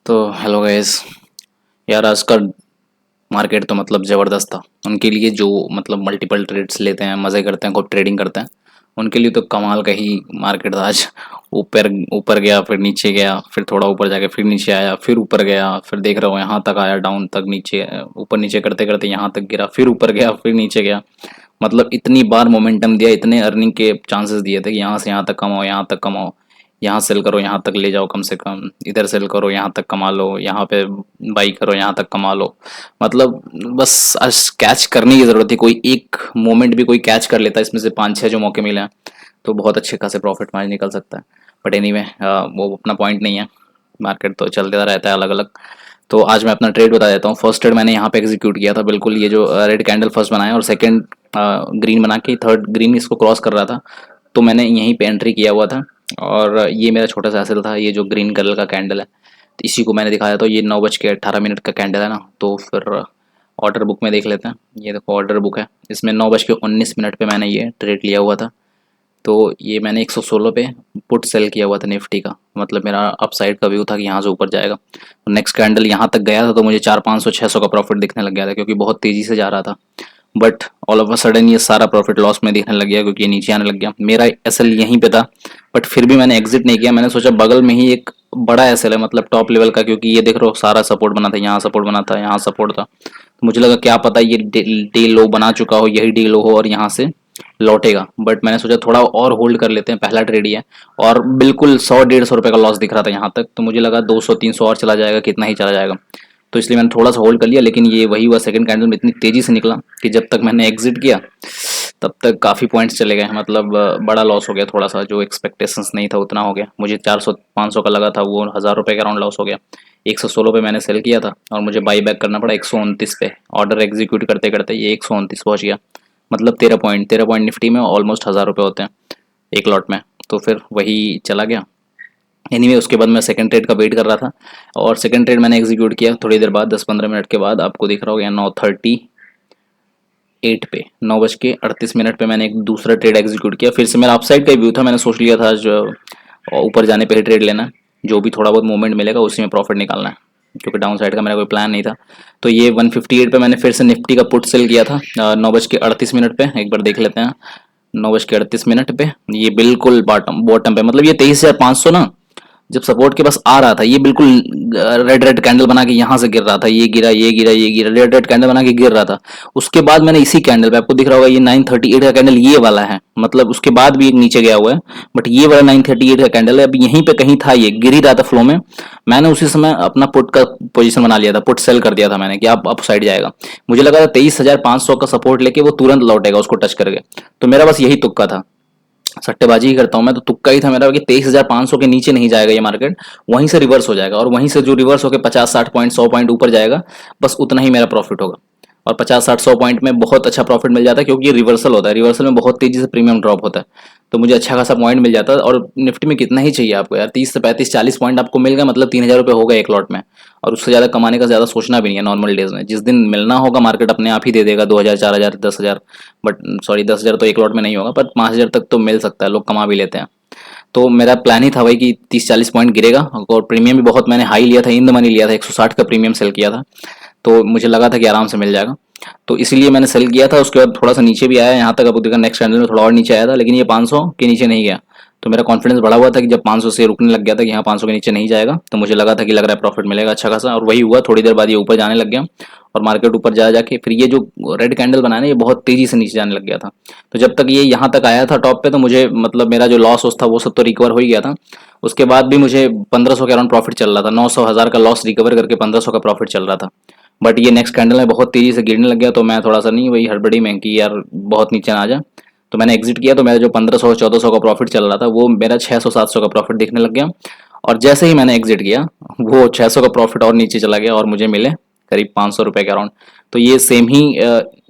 तो hello guys. यार आज का मार्केट तो मतलब ज़बरदस्त था। उनके लिए जो मतलब मल्टीपल ट्रेड्स लेते हैं, मज़े करते हैं, खूब ट्रेडिंग करते हैं, उनके लिए तो कमाल का ही मार्केट था आज। ऊपर ऊपर गया, फिर नीचे गया, फिर थोड़ा ऊपर जाके फिर नीचे आया, फिर ऊपर गया, फिर देख रहा हूँ यहाँ तक आया, डाउन तक, नीचे ऊपर नीचे करते करते यहाँ तक गिरा, फिर ऊपर गया, फिर नीचे गया। मतलब इतनी बार मोमेंटम दिया, इतने अर्निंग के चांसेस दिए थे कि यहाँ से यहाँ तक कमाओ, यहाँ तक कमाओ, यहाँ सेल करो, यहाँ तक ले जाओ, कम से कम इधर सेल करो, यहाँ तक कमा लो, यहाँ पे बाई करो, यहाँ तक कमा लो। मतलब बस आज कैच करने की ज़रूरत थी। कोई एक मोमेंट भी कोई कैच कर लेता, इसमें से पाँच छः जो मौके मिले हैं, तो बहुत अच्छे खासे प्रॉफिट मार्जिन निकल सकता है। बट एनीवे वो अपना पॉइंट नहीं है। मार्केट तो चलता रहता है अलग अलग। तो आज मैं अपना ट्रेड बता देता हूँ। फर्स्ट ट्रेड मैंने यहाँ पे एग्जीक्यूट किया था, बिल्कुल ये जो रेड कैंडल फर्स्ट बनाया और सेकंड ग्रीन बना के थर्ड ग्रीन इसको क्रॉस कर रहा था, तो मैंने यहीं पे एंट्री किया हुआ था। और ये मेरा छोटा सा एसेल था, ये जो ग्रीन कलर का कैंडल है, तो इसी को मैंने दिखाया। तो ये 9:18 का कैंडल है ना, तो फिर ऑर्डर बुक में देख लेते हैं। ये देखो ऑर्डर बुक है, इसमें 9:19 पे मैंने ये ट्रेड लिया हुआ था। तो ये मैंने 116 पे पुट सेल किया हुआ था निफ्टी का। मतलब मेरा अपसाइड का व्यू था कि यहाँ से ऊपर जाएगा। तो नेक्स्ट कैंडल यहाँ तक गया था, तो मुझे 400-500-600 का प्रॉफिट दिखने लग गया था, क्योंकि बहुत तेज़ी से जा रहा था। But all of a sudden ये सारा प्रॉफिट लॉस में दिखने लग गया, क्योंकि ये नीचे आने लग गया। मेरा एसएल यहीं पे था, बट फिर भी मैंने एग्जिट नहीं किया। मैंने सोचा बगल में ही एक बड़ा एसएल है, मतलब टॉप लेवल का, क्योंकि ये देख रहे हो सारा सपोर्ट बना था, यहाँ सपोर्ट बना था, यहाँ सपोर्ट था। तो मुझे लगा क्या पता ये डे लो बना चुका हो, यही डे लो हो और यहाँ से लौटेगा। बट मैंने सोचा थोड़ा और होल्ड कर लेते हैं, पहला ट्रेड ही है। और बिल्कुल 100-150 रुपये का लॉस दिख रहा था यहाँ तक, तो मुझे लगा 200-300 और चला जाएगा, कितना ही चला जाएगा। तो इसलिए मैंने थोड़ा सा होल्ड कर लिया। लेकिन ये वही हुआ, सेकंड कैंडल में इतनी तेज़ी से निकला कि जब तक मैंने एग्जिट किया तब तक काफ़ी पॉइंट्स चले गए। मतलब बड़ा लॉस हो गया थोड़ा सा, जो एक्सपेक्टेशंस नहीं था उतना हो गया। मुझे 400-500 का लगा था, वो 1000 रुपये का राउंड लॉस हो गया। 116 पे मैंने सेल किया था और मुझे बाई बैक करना पड़ा 129 पे। ऑर्डर एग्जीक्यूट करते करते ये 129 पहुंच गया। मतलब 13 पॉइंट निफ्टी में ऑलमोस्ट 1000 रुपये होते हैं एक लॉट में। तो फिर वही चला गया। एनीवे उसके बाद मैं सेकंड ट्रेड का वेट कर रहा था, और सेकंड ट्रेड मैंने एग्जीक्यूट किया थोड़ी देर बाद, 10-15 मिनट के बाद। आपको दिख रहा होगा 9:38 पे, 9:38 पे मैंने एक दूसरा ट्रेड एग्जीक्यूट किया। फिर से मेरा अपसाइड का व्यू था, मैंने सोच लिया था जो ऊपर जाने पे ही ट्रेड लेना है, जो भी थोड़ा बहुत मूवमेंट मिलेगा उसी में प्रॉफिट निकालना है, क्योंकि डाउन साइड का मेरा कोई प्लान नहीं था। तो ये 158 पे मैंने फिर से निफ्टी का पुट सेल किया था 9:38 पे। एक बार देख लेते हैं 9:38 पे। ये बिल्कुल बॉटम बॉटम पे, मतलब ये 23,500 ना, जब सपोर्ट के पास आ रहा था, ये बिल्कुल रेड रेड कैंडल बना के यहाँ से गिर रहा था, ये गिरा, ये गिरा, ये गिरा, रेड रेड कैंडल बना के गिर रहा था। उसके बाद मैंने इसी कैंडल पे, आपको दिख रहा होगा ये 938 का कैंडल ये वाला है, मतलब उसके बाद भी एक नीचे गया हुआ है, बट ये वाला 938 का कैंडल है। अब यहीं पे कहीं था, ये गिर ही रहा था फ्लो में। मैंने उसी समय अपना पुट का पोजीशन बना लिया था, पुट सेल कर दिया था मैंने कि आप अप साइड जाएगा। मुझे लगा था 23,500 का सपोर्ट लेके वो तुरंत लौटेगा उसको टच करके। तो मेरा बस यही तुक्का था, सट्टेबाजी ही करता हूँ मैं, तो तुक्का ही था मेरा कि 23,500 के नीचे नहीं जाएगा ये मार्केट, वहीं से रिवर्स हो जाएगा, और वहीं से जो रिवर्स होकर 50-60 पॉइंट 100 पॉइंट ऊपर जाएगा, बस उतना ही मेरा प्रॉफिट होगा। और 50-60-100 पॉइंट में बहुत अच्छा प्रॉफिट मिल जाता है, क्योंकि ये रिवर्सल होता है, रिवर्सल में बहुत तेजी से प्रीमियम ड्रॉप होता है। तो मुझे अच्छा खासा पॉइंट मिल जाता है। और निफ्टी में कितना ही चाहिए आपको यार, 30 से 35-40 पॉइंट आपको मिल गए, मतलब 3,000 रुपये हो गए एक लॉट में। और उससे ज़्यादा कमाने का ज़्यादा सोचना भी नहीं है नॉर्मल डेज में। जिस दिन मिलना होगा मार्केट अपने आप ही दे देगा 2,000, 4,000, 10,000। बट सॉरी, 10,000 तो एक लॉट में नहीं होगा, पर 5,000 तक तो मिल सकता है, लोग कमा भी लेते हैं। तो मेरा प्लान ही था भाई कि 30-40 पॉइंट गिरेगा। और प्रीमियम भी बहुत मैंने हाई लिया था, इन द मनी लिया था, 160 का प्रीमियम सेल किया था। तो मुझे लगा था कि आराम से मिल जाएगा, तो इसीलिए मैंने सेल किया था। उसके बाद थोड़ा सा नीचे भी आया यहाँ तक, अब देखा नेक्स्ट कैंडल में थोड़ा और नीचे आया था, लेकिन ये 500 के नीचे नहीं गया। तो मेरा कॉन्फिडेंस बढ़ा हुआ था कि जब 500 से रुकने लग गया था कि हाँ 500 के नीचे नहीं जाएगा, तो मुझे लगा था कि लग रहा है प्रॉफिट मिलेगा अच्छा खासा, और वही हुआ। थोड़ी देर बाद ये ऊपर जाने लग गया, और मार्केट ऊपर जा जाके फिर ये जो रेड कैंडल बना ना, ये बहुत तेजी से नीचे जाने लग गया था। तो जब तक ये यहाँ तक आया था टॉप पे, तो मुझे मतलब मेरा जो लॉस था वो सब तो रिकवर हो ही गया था। उसके बाद भी मुझे 1,500 के अराउंड प्रॉफिट चल रहा था, 900 हज़ार का लॉस रिकवर करके 1,500 का प्रॉफिट चल रहा था। बट ये नेक्स्ट कैंडल में बहुत तेजी से गिरने लग गया, तो मैं थोड़ा सा नहीं, वही हड़बड़ी में कि यार बहुत नीचे ना आ जाए, तो मैंने एग्जिट किया। तो मेरा जो 1,500-1,400 का प्रॉफिट चल रहा था, वो मेरा 600-700 का प्रॉफिट दिखने लग गया। और जैसे ही मैंने एग्जिट किया, वो 600 का प्रॉफिट और नीचे चला गया, और मुझे मिले करीब 500 रुपये के अराउंड। तो ये सेम ही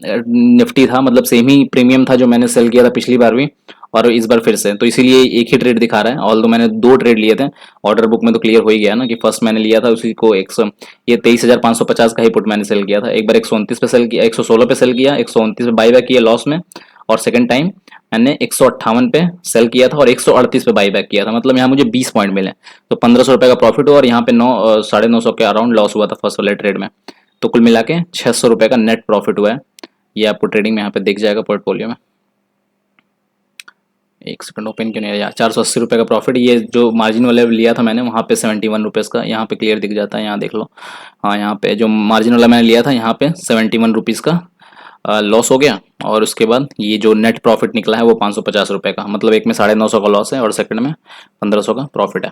निफ्टी था, मतलब सेम ही प्रीमियम था जो मैंने सेल किया था पिछली बार भी, और इस बार फिर से। तो इसीलिए एक ही ट्रेड दिखा रहा है, ऑल दो मैंने दो ट्रेड लिए थे। ऑर्डर बुक में तो क्लियर हो ही गया ना कि फर्स्ट मैंने लिया था उसी को ये 23,550 का ही पुट मैंने सेल किया था। एक बार 129 पे सेल किया, 116 पे सेल किया, 129 पे बाई बैक किया लॉस में, और सेकंड टाइम मैंने 158 पे सेल किया था और 138 पे बाई बैक किया था, मतलब यहाँ मुझे 20 पॉइंट मिले। तो 1500 रुपये का प्रॉफिट हुआ और यहाँ पे 9 साढ़े 9 सौ के अराउंड लॉस हुआ था फर्स्ट वाले ट्रेड में। तो कुल मिला के 600 रुपये का नेट प्रॉफिट हुआ है। ये आपको ट्रेडिंग में यहाँ पे दिख जाएगा पोर्टफोलियो में। एक सेकंड, ओपन क्यों नहीं आया? 480 रुपये का प्रॉफिट। ये जो मार्जिन वाले लिया था मैंने वहाँ पे 71 रुपीज़ का, यहाँ पे क्लियर दिख जाता है, यहाँ देख लो। हाँ, यहाँ पे जो मार्जिन वाला मैंने लिया था यहाँ पे 71 रुपीज़ का लॉस हो गया। और उसके बाद ये जो नेट प्रॉफिट निकला है वो 550 रुपये का, मतलब एक में 950 का लॉस है और सेकंड में 1500 का प्रॉफिट है।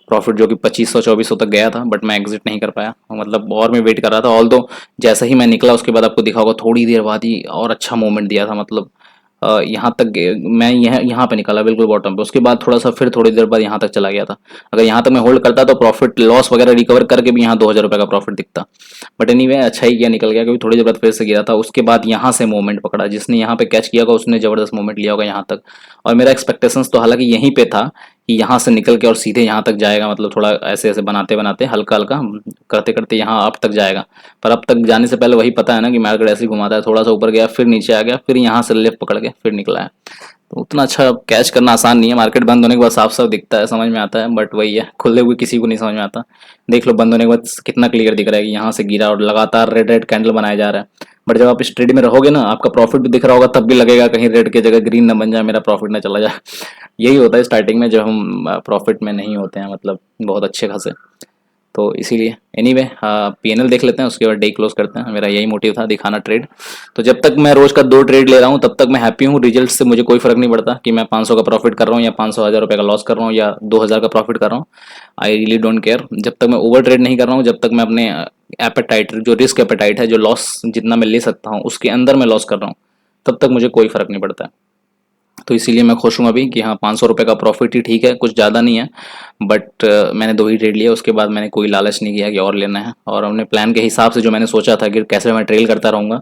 प्रॉफिट जो कि 2500 2400 तक गया था, बट मैं एग्जिट नहीं कर पाया, मतलब और मैं वेट कर रहा था। ऑल दो जैसे ही मैं निकला उसके बाद आपको दिखा होगा थोड़ी देर बाद ही और अच्छा मूवमेंट दिया था, मतलब यहाँ तक मैं यहाँ पे निकाला बिल्कुल बॉटम पे, उसके बाद थोड़ा सा फिर थोड़ी देर बाद यहाँ तक चला गया था। अगर यहाँ तक मैं होल्ड करता तो प्रॉफिट लॉस वगैरह रिकवर करके भी यहाँ 2000 रुपये का प्रॉफिट दिखता। बट एनीवे अच्छा ही किया, निकल गया, क्योंकि थोड़ी देर बाद फिर से गिरा था। उसके बाद यहाँ से मूवमेंट पकड़ा, जिसने यहाँ पे कैच किया होगा उसने जबरदस्त मूवमेंट लिया होगा यहाँ तक। और मेरा एक्सपेक्टेशंस तो हालांकि यहीं पे था कि यहाँ से निकल के और सीधे यहाँ तक जाएगा, मतलब थोड़ा ऐसे ऐसे बनाते बनाते हल्का हल्का करते करते यहाँ अब तक जाएगा। पर अब तक जाने से पहले वही पता है ना कि मार्केट ऐसे ही घुमाता है, थोड़ा सा ऊपर गया फिर नीचे आ गया फिर यहाँ से लेफ्ट पकड़ के फिर निकला है। तो उतना अच्छा कैच करना आसान नहीं है, मार्केट बंद होने के बाद साफ साफ दिखता है, समझ में आता है, बट वही है खुले हुए किसी को नहीं समझ में आता। देख लो बंद होने के बाद कितना क्लियर दिख रहा है कि यहाँ से गिरा और लगातार रेड रेड कैंडल बनाया जा रहा है। बट जब आप इस ट्रेड में रहोगे ना, आपका प्रॉफिट भी दिख रहा होगा, तब भी लगेगा कहीं रेड की जगह ग्रीन ना बन जाए, मेरा प्रॉफिट ना चला जाए। यही होता है स्टार्टिंग में जब हम प्रॉफिट में नहीं होते हैं, मतलब बहुत अच्छे खासे। तो इसीलिए एनीवे पीएनएल देख लेते हैं, उसके बाद डे क्लोज करते हैं। मेरा यही मोटिव था, दिखाना ट्रेड। तो जब तक मैं रोज का 2 ट्रेड ले रहा हूँ तब तक मैं हैप्पी हूँ। रिजल्ट से मुझे कोई फर्क नहीं पड़ता कि मैं 500 का प्रॉफिट कर रहा हूँ या 500 हज़ार रुपये का लॉस कर रहा हूँ या 2000 का प्रॉफिट कर रहा हूँ। आई रियली डोंट केयर, जब तक मैं ओवर ट्रेड नहीं कर रहा हूँ, जब तक मैं अपने एपेटाइट, जो रिस्क एपेटाइट है, जो लॉस जितना मैं ले सकता हूँ उसके अंदर मैं लॉस कर रहा हूँ, तब तक मुझे कोई फर्क नहीं पड़ता है। तो इसीलिए मैं खुश हूँ अभी कि हाँ 500 रुपये का प्रॉफिट ही ठीक है, कुछ ज़्यादा नहीं है। बट मैंने 2 ही ट्रेड लिए, उसके बाद मैंने कोई लालच नहीं किया कि और लेना है। और अपने प्लान के हिसाब से जो मैंने सोचा था कि कैसे मैं ट्रेल करता रहूँगा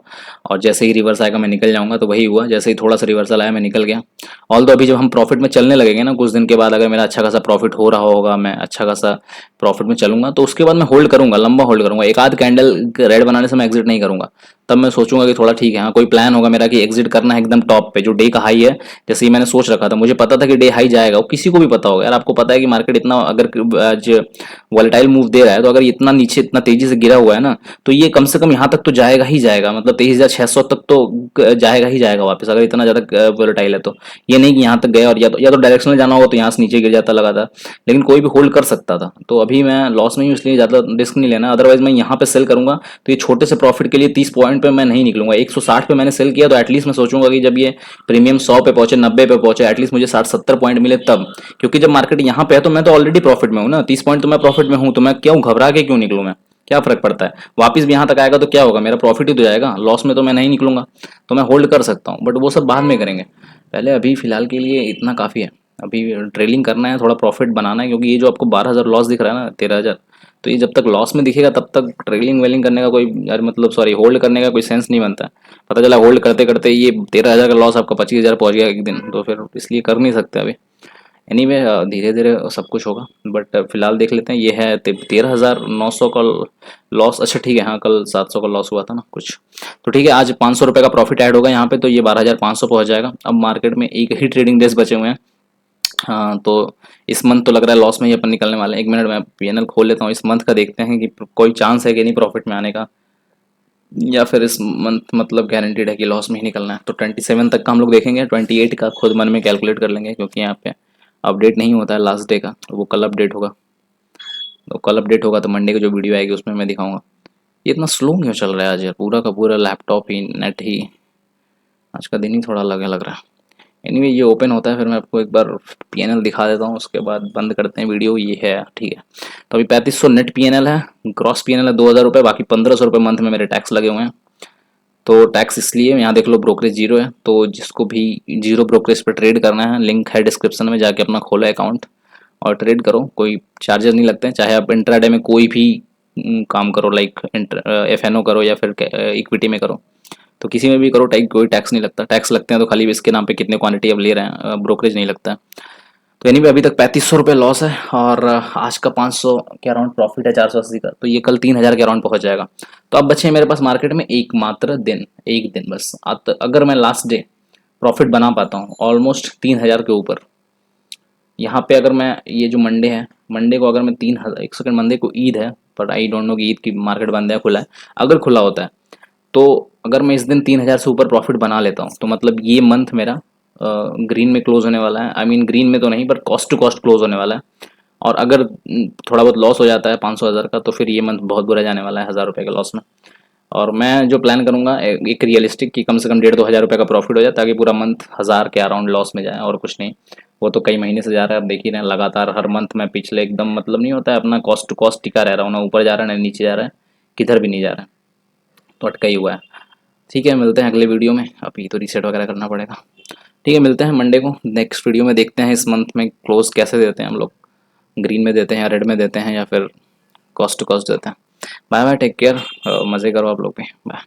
और जैसे ही रिवर्स आएगा मैं निकल जाऊँगा, तो वही हुआ। जैसे ही थोड़ा सा रिवर्सल आया मैं निकल गया। ऑल दो अभी जब हम प्रॉफिट में चलने लगेंगे ना कुछ दिन के बाद, अगर मेरा अच्छा खासा प्रॉफिट हो रहा होगा, मैं अच्छा खासा प्रॉफिट में चलूंगा, तो उसके बाद मैं होल्ड करूंगा, लंबा होल्ड करूंगा। एक आध कैंडल रेड बनाने से मैं एग्जिट नहीं करूंगा। तब मैं सोचूंगा कि थोड़ा ठीक है, हाँ कोई प्लान होगा मेरा कि एग्जिट करना है एकदम टॉप पे जो डे का हाई है। जैसे ही मैंने सोच रखा था, मुझे पता था कि डे हाई जाएगा, वो किसी को भी पता होगा यार, आपको पता है कि मार्केट इतना अगर आज वॉलेटाइल मूव दे रहा है, तो अगर इतना नीचे इतना तेजी से गिरा हुआ है ना, तो ये कम से कम यहाँ तक तो जाएगा ही जाएगा, मतलब 23,600 तक तो जाएगा ही जाएगा वापस, अगर इतना ज्यादा वॉलेटाइल है तो। ये नहीं कि यहाँ तक गया और या तो डायरेक्शनल जाना होगा तो यहाँ से नीचे गिर जाता लगातार, लेकिन कोई भी होल्ड कर सकता था। तो अभी मैं लॉस में हूँ, इसलिए ज़्यादा रिस्क नहीं लेना। अदरवाइज मैं यहाँ पे सेल करूंगा तो ये छोटे से प्रॉफिट के लिए 30 पॉइंट पे मैं नहीं निकलूंगा। 160 पे मैंने सेल किया तो एटलीस्ट मैं सोचूंगा कि जब ये प्रीमियम 100 पे पहुंचे, 90 पे पहुंचे, एटलीस्ट मुझे 60-70 पॉइंट मिले तब। क्योंकि जब मार्केट यहाँ पे है तो मैं तो ऑलरेडी प्रॉफिट में हूँ ना, 30 पॉइंट तो मैं प्रॉफिट में हूँ, तो मैं क्यों घबरा के क्यों निकलूँ? मैं क्या फर्क पड़ता है, वापस भी यहाँ तक आएगा तो क्या होगा, मेरा प्रॉफिट ही तो जाएगा, लॉस में तो मैं नहीं निकलूंगा। तो मैं होल्ड कर सकता हूँ, बट वो सब बाद में करेंगे। पहले अभी फिलहाल के लिए इतना काफ़ी है। अभी ट्रेलिंग करना है, थोड़ा प्रॉफिट बनाना है, क्योंकि ये जो आपको 12,000 लॉस दिख रहा है ना, 13,000, तो ये जब तक लॉस में दिखेगा तब तक ट्रेलिंग वेलिंग करने का कोई यार, मतलब सॉरी, होल्ड करने का कोई सेंस नहीं बनता है। पता चला होल्ड करते करते ये 13,000 का लॉस आपका 25,000 पहुंच गया एक दिन, तो फिर इसलिए कर नहीं सकते अभी। एनीवे धीरे धीरे सब कुछ होगा, बट फिलहाल देख लेते हैं। ये है 13,900 का लॉस। अच्छा ठीक है, हाँ कल 700 का लॉस हुआ था ना कुछ, तो ठीक है, आज 500 रुपये का प्रॉफिट ऐड होगा यहाँ पे, तो ये 12,500 पहुंच जाएगा। अब मार्केट में एक ही ट्रेडिंग डेज बचे हुए हैं। हाँ तो इस मंथ तो लग रहा है लॉस में ही अपन निकलने वाले हैं। 1 मिनट में पीएनएल खोल लेता हूँ इस मंथ का, देखते हैं कि कोई चांस है कि नहीं प्रॉफिट में आने का, या फिर इस मंथ मतलब गारंटीड है कि लॉस में ही निकलना है। तो 27 तक का हम लोग देखेंगे, 28 का खुद मन में कैलकुलेट कर लेंगे, क्योंकि यहाँ पे अपडेट नहीं होता है लास्ट डे का, वो कल अपडेट होगा। तो कल अपडेट होगा तो मंडे की जो वीडियो आएगी उसमें मैं दिखाऊंगा। ये इतना स्लो क्यों चल रहा है आज यार, पूरा का पूरा लैपटॉप ही नेट ही, आज का दिन ही थोड़ा अलग लग रहा है। एनीवे ये ओपन होता है, फिर मैं आपको एक बार पीएनएल दिखा देता हूँ, उसके बाद बंद करते हैं वीडियो। ये है ठीक है, तो अभी 3500 नेट पीएनएल है, ग्रॉस पीएनएल है 2,000 रुपये, बाकी 1,500 रुपये मंथ में मेरे टैक्स लगे हुए हैं। तो टैक्स इसलिए यहाँ देख लो ब्रोकरेज जीरो है, तो जिसको भी जीरो ब्रोकरेज पर ट्रेड करना है, लिंक है डिस्क्रिप्शन में, जाके अपना खोलो अकाउंट और ट्रेड करो। कोई चार्जेस नहीं लगते हैं, चाहे आप इंट्राडे में कोई भी काम करो, लाइक एफएनओ करो या फिर इक्विटी में करो, तो किसी में भी करो, कोई टैक्स नहीं लगता। टैक्स लगते हैं तो खाली इसके नाम पे कितने क्वांटिटी अब ले रहे हैं, ब्रोकरेज नहीं लगता है। तो एनीवे अभी तक 3500 रुपये लॉस है, और आज का 500 के अराउंड प्रॉफिट है, 480 का, तो ये कल 3,000 के अराउंड पहुंच जाएगा। तो अब बचे हैं मेरे पास मार्केट में एक मात्र दिन, एक दिन बस। अगर मैं लास्ट डे प्रॉफिट बना पाता हूँ ऑलमोस्ट 3000 के ऊपर। यहाँ पे अगर मैं ये जो मंडे है, मंडे को अगर मैं 3000, एक सेकंड, मंडे को ईद है, पर आई डोंट नो कि ईद की मार्केट बंद है खुला है। अगर खुला होता है तो अगर मैं इस दिन 3000 से ऊपर प्रॉफिट बना लेता हूँ तो मतलब ये मंथ मेरा ग्रीन में क्लोज होने वाला है। आई मीन ग्रीन में तो नहीं, पर कॉस्ट टू कॉस्ट क्लोज होने वाला है। और अगर थोड़ा बहुत लॉस हो जाता है 500 हज़ार का, तो फिर ये मंथ बहुत बुरा जाने वाला है 1000 रुपये के लॉस में। और मैं जो प्लान करूँगा एक रियलिस्टिक कि कम से कम 1,500-2,000 रुपये का प्रॉफिट हो जाए, ताकि पूरा मंथ 1000 के अराउंड लॉस में जाए, और कुछ नहीं। वो तो कई महीने से जा रहा है, अब देख ही रहे हैं, लगातार हर मंथ में पिछले एकदम, मतलब नहीं होता है, अपना कॉस्ट टू कॉस्ट टिका रह रहा हूँ, ना ऊपर जा रहा है ना नीचे जा रहा है, किधर भी नहीं जा रहा है, तो अटका ही हुआ है। ठीक है, मिलते हैं अगले वीडियो में, अभी तो रीसेट वगैरह करना पड़ेगा। ठीक है, मिलते हैं मंडे को नेक्स्ट वीडियो में, देखते हैं इस मंथ में क्लोज कैसे देते हैं हम लोग, ग्रीन में देते हैं या रेड में देते हैं या फिर कॉस्ट टू कॉस्ट देते हैं। बाय बाय, टेक केयर, मज़े करो आप लोग भी, बाय।